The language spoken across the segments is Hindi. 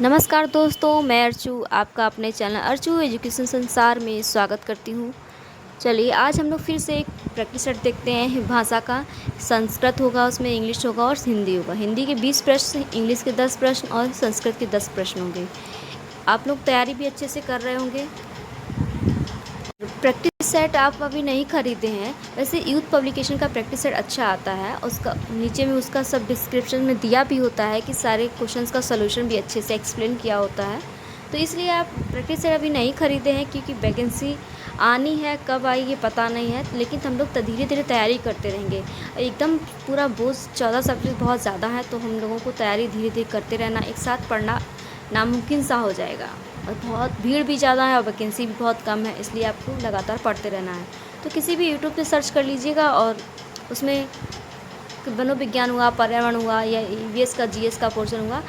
नमस्कार दोस्तों, मैं अर्चू आपका अपने चैनल अर्चू एजुकेशन संसार में स्वागत करती हूँ। चलिए आज हम लोग फिर से एक प्रैक्टिस सेट देखते हैं भाषा का। संस्कृत होगा, उसमें इंग्लिश होगा और हिंदी होगा। हिंदी के 20 प्रश्न, इंग्लिश के 10 प्रश्न और संस्कृत के 10 प्रश्न होंगे। आप लोग तैयारी भी अच्छे से कर रहे होंगे। प्रैक्टिस सेट आप अभी नहीं खरीदे हैं, वैसे यूथ पब्लिकेशन का प्रैक्टिस सेट अच्छा आता है। उसका नीचे में उसका सब डिस्क्रिप्शन में दिया भी होता है कि सारे क्वेश्चंस का सॉल्यूशन भी अच्छे से एक्सप्लेन किया होता है। तो इसलिए आप प्रैक्टिस सेट अभी नहीं खरीदे हैं, क्योंकि वैकेंसी आनी है, कब आएगी पता नहीं है। लेकिन हम लोग धीरे धीरे तैयारी करते रहेंगे। एकदम पूरा बोझ 14 सब्जेक्ट बहुत ज़्यादा है, तो हम लोगों को तैयारी धीरे धीरे करते रहना, एक साथ पढ़ना नामुमकिन सा हो जाएगा। और बहुत भीड़ भी ज़्यादा है और वैकेंसी भी बहुत कम है, इसलिए आपको लगातार पढ़ते रहना है। तो किसी भी यूट्यूब पे सर्च कर लीजिएगा और उसमें मनोविज्ञान हुआ, पर्यावरण हुआ या ईवीएस का जीएस का पोर्शन हुआ,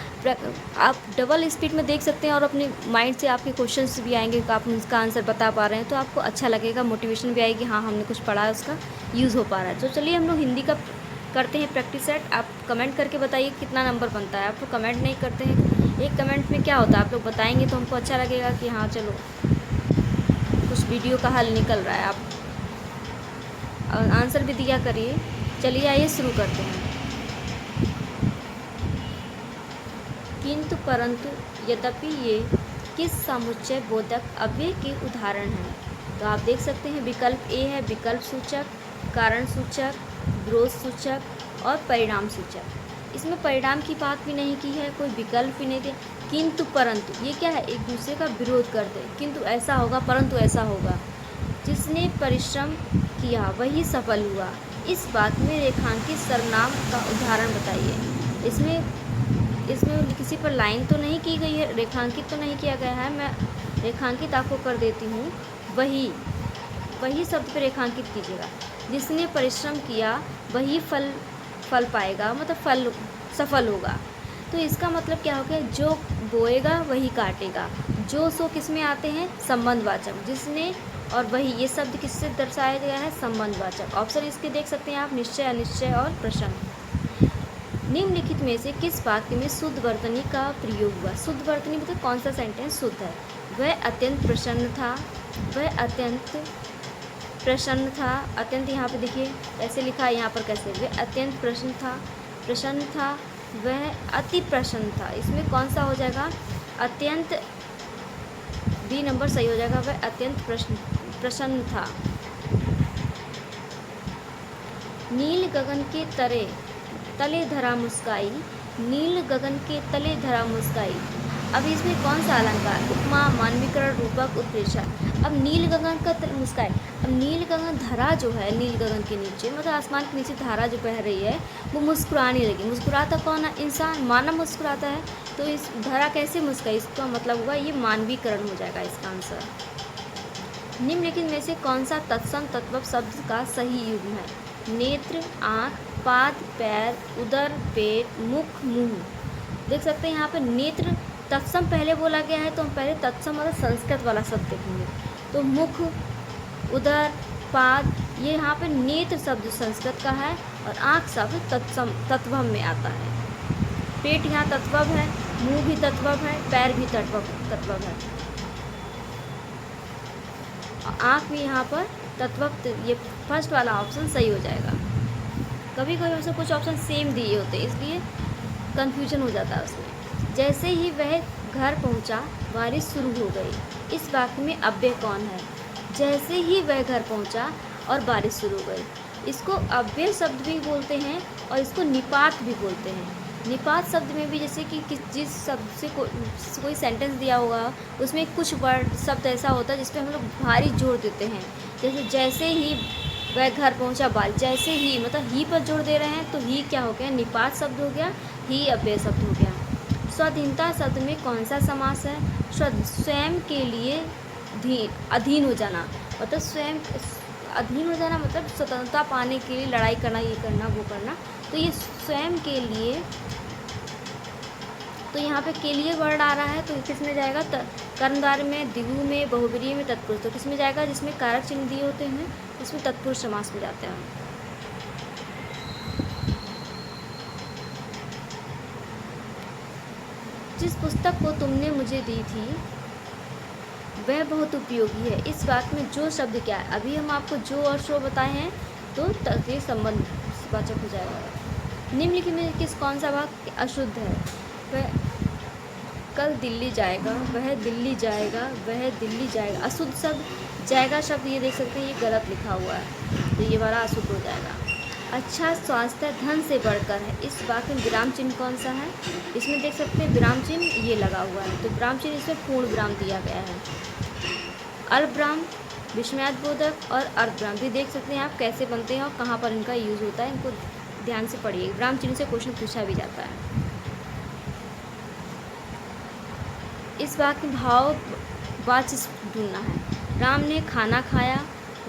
आप डबल स्पीड में देख सकते हैं और अपने माइंड से आपके क्वेश्चंस भी आएंगे, आप उसका आंसर बता पा रहे हैं, तो आपको अच्छा लगेगा, मोटिवेशन भी आएगी, हाँ हमने कुछ पढ़ा है, उसका यूज़ हो पा रहा है। तो चलिए हम लोग हिंदी का करते हैं प्रैक्टिस सेट। आप कमेंट करके बताइए कितना नंबर बनता है। आप तो कमेंट नहीं करते हैं, एक कमेंट में क्या होता है, आप लोग बताएंगे तो हमको अच्छा लगेगा कि हाँ चलो कुछ वीडियो का हल निकल रहा है। आप आंसर भी दिया करिए। चलिए आइए शुरू करते हैं। किंतु परंतु यद्यपि ये किस समुच्चय बोधक अव्यय के उदाहरण हैं। तो आप देख सकते हैं विकल्प ए है विकल्प सूचक, कारण सूचक, विरोध सूचक और परिणाम सूचक। इसमें परिणाम की बात भी नहीं की है, कोई विकल्प भी नहीं दिया। किंतु परंतु ये क्या है, एक दूसरे का विरोध करते हैं। किंतु ऐसा होगा, परंतु ऐसा होगा। जिसने परिश्रम किया वही सफल हुआ। इस बात में रेखांकित सर्वनाम का उदाहरण बताइए। इसमें किसी पर लाइन तो नहीं की गई है, रेखांकित तो नहीं किया गया है। मैं रेखांकित आपको कर देती हूँ। वही शब्द पे रेखांकित कीजिएगा। जिसने परिश्रम किया वही फल पाएगा, मतलब फल सफल होगा। तो इसका मतलब क्या हो गया, जो बोएगा वही काटेगा। जो सो किस में आते हैं, संबंधवाचक। जिसने और वही, ये शब्द किससे दर्शाया गया है, संबंधवाचक। ऑप्शन इसके देख सकते हैं आप, निश्चय, अनिश्चय और प्रश्न। निम्नलिखित में से किस वाक्य में शुद्ध वर्तनी का प्रयोग हुआ। शुद्ध वर्तनी मतलब कौन सा सेंटेंस शुद्ध है। वह अत्यंत प्रसन्न था, वह अत्यंत प्रसन्न था। अत्यंत यहाँ पे देखिए कैसे लिखा है, यहाँ पर कैसे, वह अत्यंत प्रसन्न था, वह अति प्रसन्न था। इसमें कौन सा हो जाएगा, अत्यंत, बी नंबर सही हो जाएगा। वह अत्यंत प्रसन्न था। नील गगन के तले धरा मुस्काई, नील गगन के तले धरा मुस्काई। अब इसमें कौन सा अलंकार, उपमा, मानवीकरण, रूपक, उत्प्रेक्षा। अब नील गगन का मुस्काई, अब नील गगन, धरा जो है नील गगन के नीचे, मतलब आसमान के नीचे धारा जो बह रही है, वो मुस्कुराने लगी। मुस्कुराता कौन है, इंसान, मानव मुस्कुराता है। तो इस धरा कैसे मुस्काई, इसका मतलब हुआ ये मानवीकरण हो जाएगा इसका आंसर। निम्नलिखित में से कौन सा तत्सम तद्भव शब्द का सही युग्म है। नेत्र, आँख, पाद, पैर, उदर, पेट, मुख, मुंह। देख सकते हैं यहाँ पे नेत्र तत्सम पहले बोला गया है, तो हम पहले तत्सम और संस्कृत वाला शब्द देखेंगे। तो मुख, उदर, पाद, ये यहाँ पे नेत्र शब्द संस्कृत का है और आँख शब्द तत्वम में आता है। पेट यहाँ तत्वम है, मुंह भी तत्वम है, पैर भी तत्वम है, आँख भी यहाँ पर तत्वक। ये फर्स्ट वाला ऑप्शन सही हो जाएगा। कभी कभी उसमें कुछ ऑप्शन सेम दिए होते हैं, इसलिए कंफ्यूजन हो जाता है उसमें। जैसे ही वह घर पहुँचा बारिश शुरू हो गई। इस वाक्य में अव्यय कौन है। जैसे ही वह घर पहुँचा और बारिश शुरू हो गई। इसको अव्यय शब्द भी बोलते हैं और इसको निपात भी बोलते हैं। निपात शब्द में भी जैसे कि जिस शब्द से कोई सेंटेंस दिया होगा, उसमें कुछ वर्ड शब्द ऐसा होता है जिसपे हम लोग भारी जोर देते हैं। जैसे ही वह घर पहुंचा बारिश, जैसे ही मतलब ही पर जोर दे रहे हैं, तो ही क्या हो गया, निपात शब्द हो गया, ही अव्यय शब्द हो गया। स्वाधीनता शब्द में कौन सा समास है। स्वयं के लिए अधीन हो जाना, मतलब स्वयं अधीन हो जाना, मतलब स्वतंत्रता पाने के लिए लड़ाई करना, ये करना वो करना। तो ये स्वयं के लिए, तो यहाँ पे के लिए वर्ड आ रहा है, तो किस में जाएगा, कर्मधारय में, द्विगु में, बहुब्रीहि में, तत्पुरुष। तो किस में जाएगा, जिसमें कारक चिन्ह दिए होते हैं इसमें तत्पुरुष समास में जाते हैं। जिस पुस्तक को तुमने मुझे दी थी वह बहुत उपयोगी है। इस वाक्य में जो शब्द क्या है, अभी हम आपको जो और शो बताए हैं तो ये संबंध वाचक हो जाएगा। निम्नलिखित में किस कौन सा वाक्य अशुद्ध है? वह कल दिल्ली जाएगा, वह दिल्ली जाएगा, वह दिल्ली जाएगा। अशुद्ध शब्द जाएगा शब्द ये देख सकते हैं ये गलत लिखा हुआ है, तो ये वाला अशुद्ध हो जाएगा। अच्छा स्वास्थ्य धन से बढ़कर है। इस वाक्य में विराम चिन्ह कौन सा है? इसमें देख सकते हैं विराम चिन्ह ये लगा हुआ है, तो विराम चिन्ह इसमें पूर्ण विराम दिया गया है। अल्पविराम, विस्मयादिबोधक और अर्धविराम भी देख सकते हैं आप कैसे बनते हैं और कहाँ पर इनका यूज़ होता है, इनको ध्यान से पढ़िए। विराम चिन्ह से क्वेश्चन पूछा भी जाता है। इस वाक्य में भाववाच्य ढूंढना है। राम ने खाना खाया,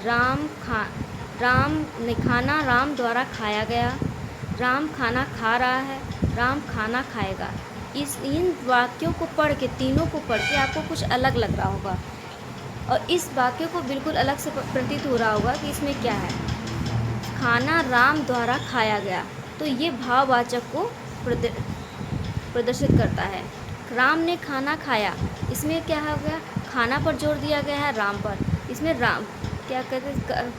राम ने खाना राम द्वारा खाया गया, राम खाना खा रहा है, राम खाना खाएगा। इन वाक्यों को पढ़ के, तीनों को पढ़ के आपको कुछ अलग लग रहा होगा और इस वाक्य को बिल्कुल अलग से प्रतीत हो रहा होगा कि इसमें क्या है। खाना राम द्वारा खाया गया, तो ये भाववाचक को प्रदर्शित करता है। राम ने खाना खाया, इसमें क्या हो गया, खाना पर जोर दिया गया है राम पर। इसमें राम क्या कहते हैं,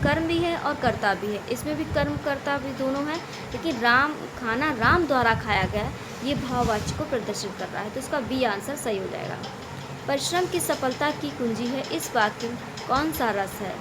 कर्म भी है और कर्ता भी है, इसमें भी कर्म कर्ता भी दोनों है, लेकिन खाना राम द्वारा खाया गया, ये भाववाच्य को प्रदर्शित कर रहा है, तो इसका बी आंसर सही हो जाएगा। परिश्रम की सफलता की कुंजी है। इस वाक्य में कौन सा रस है?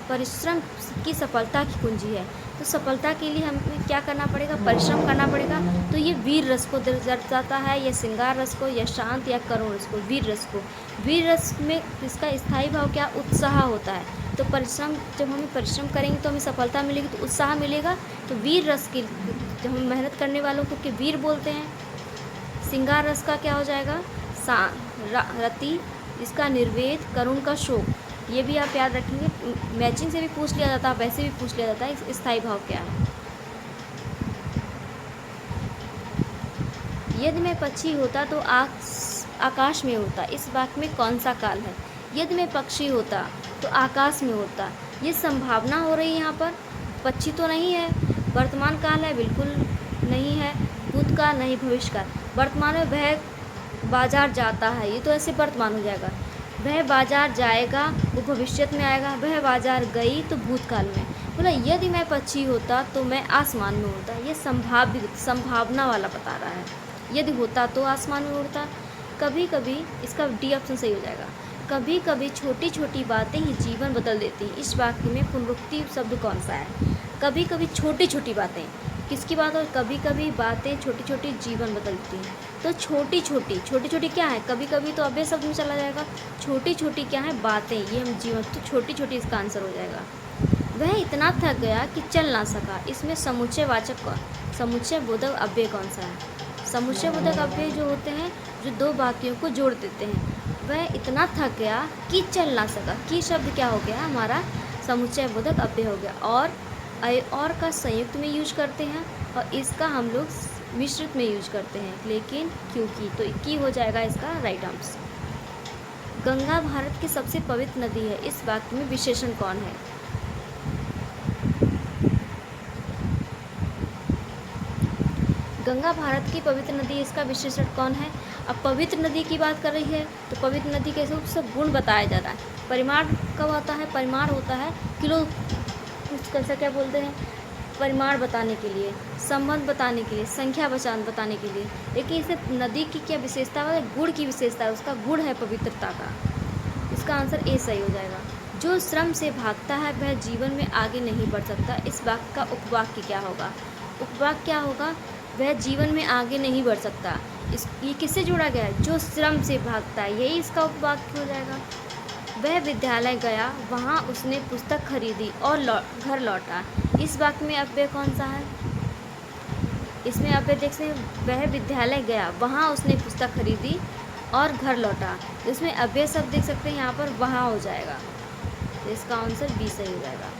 परिश्रम की सफलता की कुंजी है, तो सफलता के लिए हमें क्या करना पड़ेगा, परिश्रम करना पड़ेगा। तो ये वीर रस को दर्शाता है, या श्रृंगार रस को, या शांत या करुण रस को, वीर रस को। वीर रस में इसका स्थायी भाव क्या, उत्साह होता है। तो परिश्रम, जब हम परिश्रम करेंगे तो हमें सफलता मिलेगी, तो उत्साह मिलेगा। तो वीर रस की, जब हम मेहनत करने वालों को के वीर बोलते हैं। श्रृंगार रस का क्या हो जाएगा, रति, इसका निर्वेद, करुण का शोक। ये भी आप याद रखेंगे, मैचिंग से भी पूछ लिया जाता है, वैसे भी पूछ लिया जाता है स्थायी भाव क्या है। यदि मैं पक्षी होता तो आकाश में होता। इस वाक्य में कौन सा काल है? यदि मैं पक्षी होता तो आकाश में होता। ये संभावना हो रही है यहाँ पर, पक्षी तो नहीं है। वर्तमान काल है, बिल्कुल नहीं है। भूतकाल नहीं, भविष्यकाल। वर्तमान में वह बाजार जाता है, ये तो ऐसे वर्तमान हो जाएगा। वह बाजार जाएगा, वो भविष्य में आएगा। वह बाजार गई, तो भूतकाल में। बोला यदि मैं पक्षी होता तो मैं आसमान में उड़ता। ये संभावना वाला बता रहा है। यदि होता तो आसमान में उड़ता। कभी कभी, इसका डी ऑप्शन सही हो जाएगा। कभी कभी छोटी छोटी बातें ही जीवन बदल देती हैं। इस वाक्य में पुनरुक्ति शब्द कौन सा है? कभी कभी छोटी छोटी बातें, किसकी बात हो? कभी कभी बातें छोटी छोटी जीवन बदलती हैं। तो छोटी छोटी क्या है? कभी कभी तो अव्यय शब्द में चला जाएगा। छोटी छोटी क्या है? बातें, ये हम जीवन, तो छोटी छोटी इसका आंसर हो जाएगा। वह इतना थक गया कि चल ना सका। इसमें समुच्चयवाचक कौन, समुच्चय बोधक अव्यय कौन सा है? समुच्चय बोधक अव्यय जो होते हैं, जो दो वाक्यों को जोड़ देते हैं। वह इतना थक गया कि चल ना सका। कि शब्द क्या हो गया हमारा? समुच्चय बोधक अव्यय हो गया। और का संयुक्त में यूज करते हैं और इसका हम लोग मिश्रित में यूज करते हैं, लेकिन क्योंकि, तो की हो जाएगा इसका राइट आंसर। गंगा भारत की सबसे पवित्र नदी है। इस वाक्य में विशेषण कौन है? गंगा भारत की पवित्र नदी, इसका विशेषण कौन है? अब पवित्र नदी की बात कर रही है तो पवित्र नदी कैसे, उसका गुण बताया जा रहा है। परिमाण कब होता है? परिमाण होता है किलो, कैसा क्या बोलते हैं, परिमाण बताने के लिए, संबंध बताने के लिए, संख्या बताने के लिए। लेकिन इसे नदी की क्या विशेषता है? गुण की विशेषता है, उसका गुण है पवित्रता का। इसका आंसर ए सही हो जाएगा। जो श्रम से भागता है वह जीवन में आगे नहीं बढ़ सकता। इस वाक्य का उपवाक्य क्या होगा? उपवाक्य क्या होगा? वह जीवन में आगे नहीं बढ़ सकता। ये किससे जोड़ा गया है? जो श्रम से भागता है, यही इसका उपवाक्य हो जाएगा। वह विद्यालय गया, वहाँ उसने पुस्तक खरीदी और घर लौटा। इस वाक्य में अव्यय कौन सा है? इसमें अव्यय देख सकते हैं, वह विद्यालय गया, वहाँ उसने पुस्तक खरीदी और घर लौटा। इसमें अव्यय शब्द देख सकते हैं यहाँ पर, वहाँ हो जाएगा, तो इसका आंसर बी सही हो जाएगा।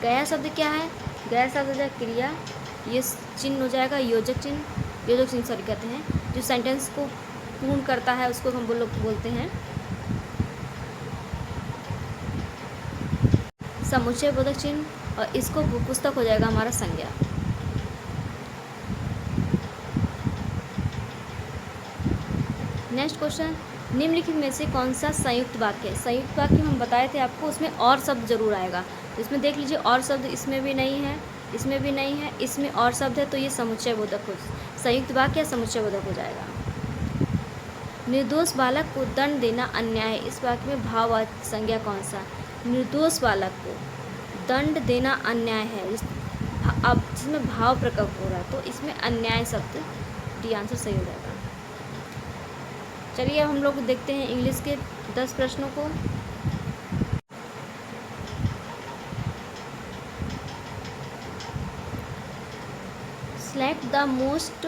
गया शब्द क्या है? गया शब्द हो जाएगा क्रिया, ये चिन्ह हो जाएगा योजक चिन्ह सॉरी कहते हैं, जो सेंटेंस को पूर्ण करता है उसको हम लोग बोलते हैं समुच्चय बोधक चिन्ह, और इसको पुस्तक हो जाएगा हमारा संज्ञा। नेक्स्ट क्वेश्चन, निम्नलिखित में से कौन सा संयुक्त वाक्य है? संयुक्त वाक्य हम बताए थे आपको, उसमें और शब्द जरूर आएगा। इसमें देख लीजिए, और शब्द इसमें भी नहीं है, इसमें भी नहीं है, इसमें और शब्द है, तो ये समुच्चय बोधक हो, संयुक्त वाक्य या समुच्चय बोधक हो जाएगा। निर्दोष बालक को दंड देना अन्याय है, इस वाक्य में भाववाचक संज्ञा कौन सा? निर्दोष बालक को दंड देना अन्याय है, अब जिसमें भाव प्रकट हो रहा है, तो इसमें अन्याय शब्द डी आंसर सही हो जाएगा। चलिए अब हम लोग देखते हैं इंग्लिश के 10 प्रश्नों को। Select the most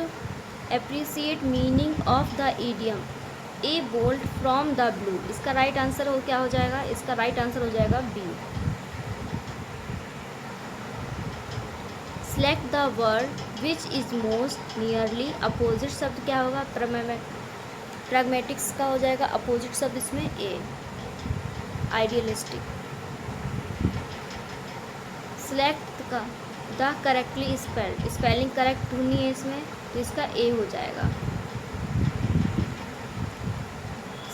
appreciate meaning of the idiom a bolt from the blue, इसका राइट आंसर हो क्या हो जाएगा? इसका राइट आंसर हो जाएगा B. Select the word which is most nearly, opposite शब्द क्या होगा? प्रैग्मेटिक्स का हो जाएगा अपोजिट शब्द इसमें ए, आइडियलिस्टिक। सिलेक्ट का the correctly spelled, spelling correct ढूंढनी है इसमें, तो इसका ए हो जाएगा।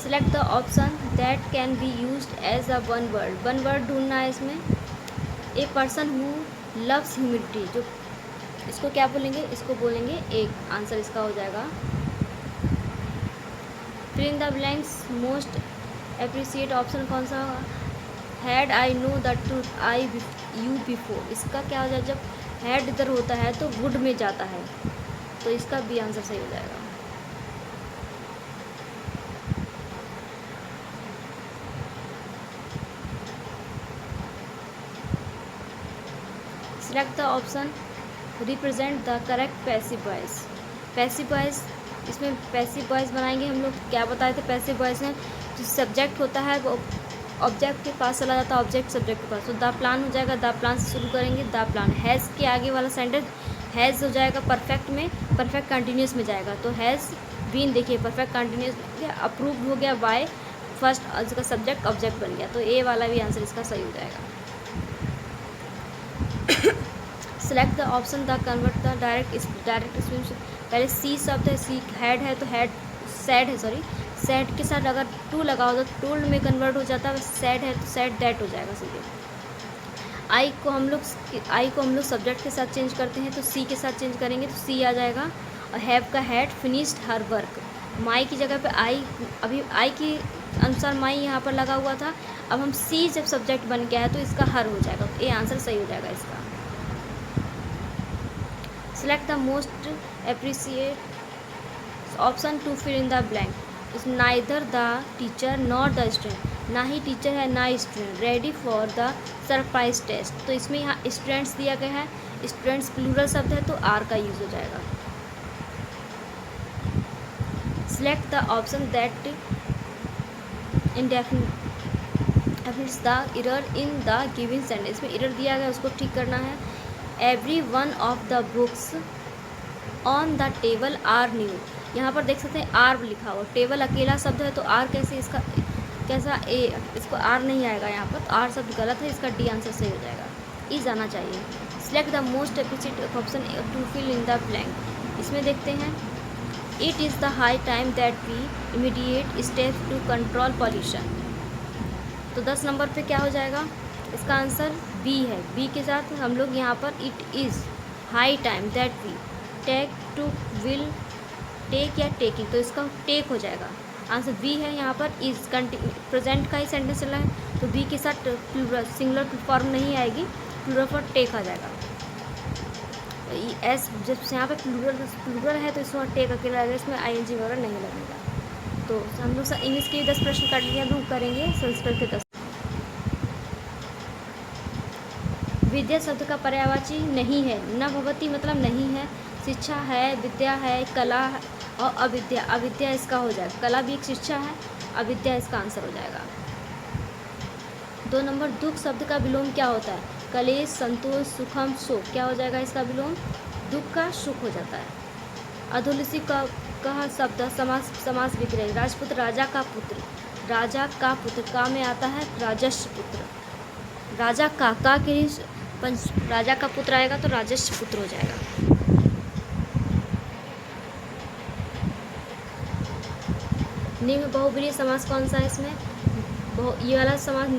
Select the option that can be used as a one word ढूंढना है इसमें। A person who loves humidity, जो इसको क्या बोलेंगे? इसको बोलेंगे एक, आंसर इसका हो जाएगा। Fill in the blanks most appreciate option कौन सा होगा? Had I know the truth I you before, इसका क्या हो जाएगा? जब हैड इधर होता है तो वुड में जाता है, तो इसका बी आंसर सही हो जाएगा। Select the option represent the correct passive voice. Passive voice, इसमें पैसिव वॉइस बनाएंगे हम लोग। क्या बताए थे पैसिव वॉइस में? जो सब्जेक्ट होता है वो ऑब्जेक्ट के पास चला जाता है, ऑब्जेक्ट सब्जेक्ट के पास, तो द प्लान हो जाएगा। द प्लान से शुरू करेंगे, द प्लान। हैज़ के आगे वाला सेंटेंस हैज़ हो जाएगा परफेक्ट में, परफेक्ट कंटिन्यूस में जाएगा, तो हैज़ बीन, देखिए परफेक्ट कंटिन्यूस हो गया, अप्रूव्ड हो गया बाय, फर्स्ट इसका सब्जेक्ट ऑब्जेक्ट बन गया, तो ए वाला भी आंसर इसका सही हो जाएगा। Select the option the convert the direct speech, पहले सी शब्द है, सी हैड है तो हैड, सैड है सॉरी, सैड के साथ अगर टू लगा हो तो टोल्ड में कन्वर्ट हो जाता है, सैड है तो सैड दैट हो जाएगा सीधे। आई को हम लोग सब्जेक्ट के साथ चेंज करते हैं, तो सी के साथ चेंज करेंगे तो सी आ जाएगा। और हैव का हैड फिनिश्ड हर वर्क, माई की जगह पे आई, अभी आई के अनुसार माई यहाँ पर लगा हुआ था, अब हम सी जब सब्जेक्ट बन गया है तो इसका हर हो जाएगा, तो ए आंसर सही हो जाएगा इसका। Select the most appreciate option to fill in the blank, is neither the teacher not the student, ना ही टीचर है ना student, ready for the surprise test, तो इसमें यहाँ स्टूडेंट्स दिया गया है, स्टूडेंट्स प्लूरल शब्द है तो आर का यूज़ हो जाएगा। Select the option that indefinites the error in the given sentence, में एरर दिया गया उसको ठीक करना है। Every one of the books on the table are new, यहाँ पर देख सकते हैं आर लिखा हुआ, टेबल अकेला शब्द है तो आर कैसे, इसका कैसा ए, इसको आर नहीं आएगा यहाँ पर, तो आर शब्द गलत है, इसका डी आंसर सही हो जाएगा, ई जाना चाहिए। Select the most appreciate option to fill in the blank, इसमें देखते हैं it is the high time that we immediate step to control pollution, तो 10 नंबर पे क्या हो जाएगा? इसका आंसर बी है। बी के साथ हम लोग यहाँ पर it is high time that we take to will take या टेकिंग, तो इसका टेक हो जाएगा, आंसर बी है। यहाँ पर इज़ प्रेजेंट का ही सेंटेंस चला है, तो बी के साथ प्लूरल सिंगुलर फॉर्म नहीं आएगी, प्लूरल फॉर टेक आ जाएगा। एस जब यहाँ पे प्लूरल है तो इसमें टेक अकेला आएगा, इसमें आईएनजी वगैरह नहीं लगेगा। तो हम लोग इंग्लिश के 10 प्रश्न कर लिए, अब हम करेंगे संस्कृत के 10। विद्या शब्द का पर्यायवाची नहीं है, न भवती मतलब नहीं है, शिक्षा है, विद्या है, कला और अविद्या, अविद्या इसका हो जाएगा, कला भी एक शिक्षा है, अविद्या इसका आंसर हो जाएगा। 2 नंबर दुख शब्द का विलोम क्या होता है? कलेश, संतोष, सुखम, शोक, क्या हो जाएगा इसका विलोम? दुख का सुख हो जाता है। अधोलिसी का कहा शब्द समास विग्रह, राजपुत्र राजा का पुत्र, राजा का पुत्र का में आता है राजस्व पुत्र, राजा का के लिए राजा का पुत्र आएगा तो राजस्व पुत्र हो जाएगा। निम्न बहुब्रीहि समास कौन सा है इसमें? ये वाला समास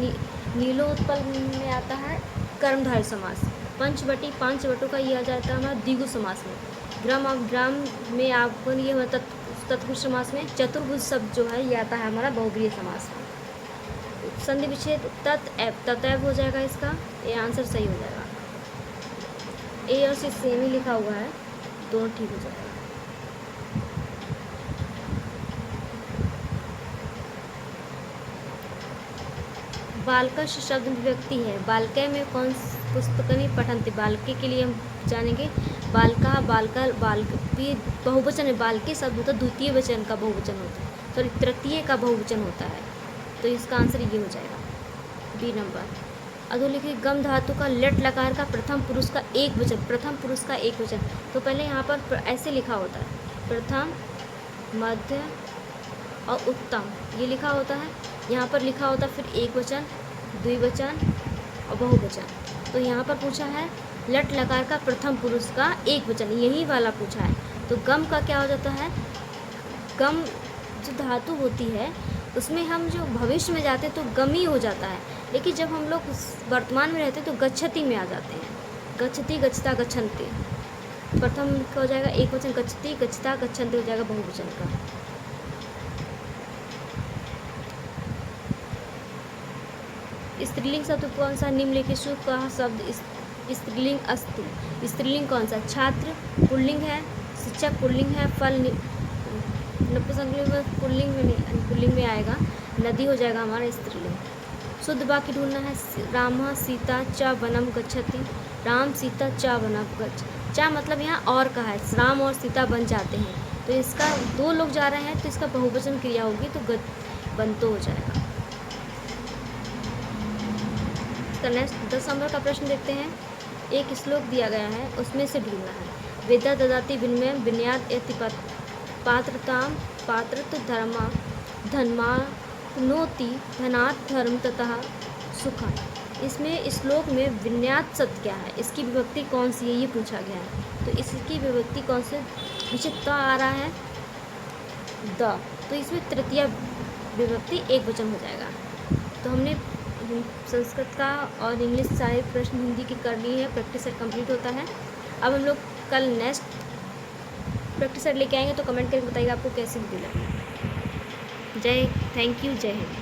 नीलोत्पल में आता है कर्मधारय समास। पंचवटी, पांच वटों का ये आ जाता है हमारा द्विगु समास में। ग्राम में आपको ये होता तत्पुरुष समास में चतुर्भुज शब्द जो है ये आता है हमारा बहुब्रीहि समास में। संधि विच्छेद ततैव हो जाएगा इसका, ये आंसर सही हो जाएगा। ए और सी सेम ही लिखा हुआ है, दोनों ठीक हो जाएगा। बालकश शब्द विभक्ति है। बालके में कौन पुस्तकनी पठन्ति? बालके के लिए हम जानेंगे बालका, बालका, बालकी बहुवचन है। बालके शब्द होता है द्वितीय वचन का बहुवचन होता है, सॉरी तृतीय का बहुवचन होता है, तो इसका आंसर ये हो जाएगा बी नंबर। अधोलिखित गम धातु का लट लकार का प्रथम पुरुष का एक वचन, प्रथम पुरुष का एक वचन, तो पहले यहाँ पर ऐसे लिखा होता है प्रथम, मध्य और उत्तम, ये लिखा होता है। यहाँ पर लिखा होता है फिर एक वचन, द्विवचन और बहुवचन। तो यहाँ पर पूछा है लट लकार का प्रथम पुरुष का एक वचन, यही वाला पूछा है। तो गम का क्या हो जाता है? गम जो धातु होती है उसमें हम जो भविष्य में जाते हैं तो गमी हो जाता है, लेकिन जब हम लोग वर्तमान में रहते हैं तो गच्छति में आ जाते हैं। गच्छति, गच्छता, गच्छन्ति। प्रथम का हो जाएगा एक वचन गच्छति, गच्छता, गच्छन्ति हो जाएगा बहुवचन का। स्त्रीलिंग शब्द कौन सा? निम्नलिखित का शब्द स्त्रीलिंग अस्ति। स्त्रीलिंग कौन सा? छात्र पुल्लिंग है, शिक्षक पुल्लिंग है, फल नपुंसकलिंग में पुल्लिंग में आएगा, नदी हो जाएगा हमारा स्त्रीलिंग। शुद्ध वाक्य ढूंढना है। राम सीता च वनम गच्छति। राम सीता च वनम गच्छ, चा मतलब यहाँ और का है, राम और सीता बन जाते हैं, तो इसका दो लोग जा रहे हैं तो इसका बहुवचन क्रिया होगी तो बनतो हो जाएगा। नेक्स्ट 10 नंबर का प्रश्न देखते हैं। एक श्लोक दिया गया है, उसमें से ढूंढना है। वेदा ददाति विनिमय विन्याद यति पात्रताम पात्रत्व धर्मा धन्मानोति धनात् धर्म ततः सुखम। इसमें श्लोक में विन्याद शब्द क्या है, इसकी विभक्ति कौन सी है, ये पूछा गया है। तो इसकी विभक्ति कौन से विचित्र आ रहा है द, तो इसमें तृतीय विभक्ति एक वचन हो जाएगा। तो हमने संस्कृत का और इंग्लिश सारे प्रश्न हिंदी की कर ली है, प्रैक्टिस सेट कंप्लीट होता है। अब हम लोग कल नेक्स्ट प्रैक्टिस सेट लेके आएंगे, तो कमेंट करके बताइएगा आपको कैसी वीडियो लगी। थैंक यू, जय हिंद।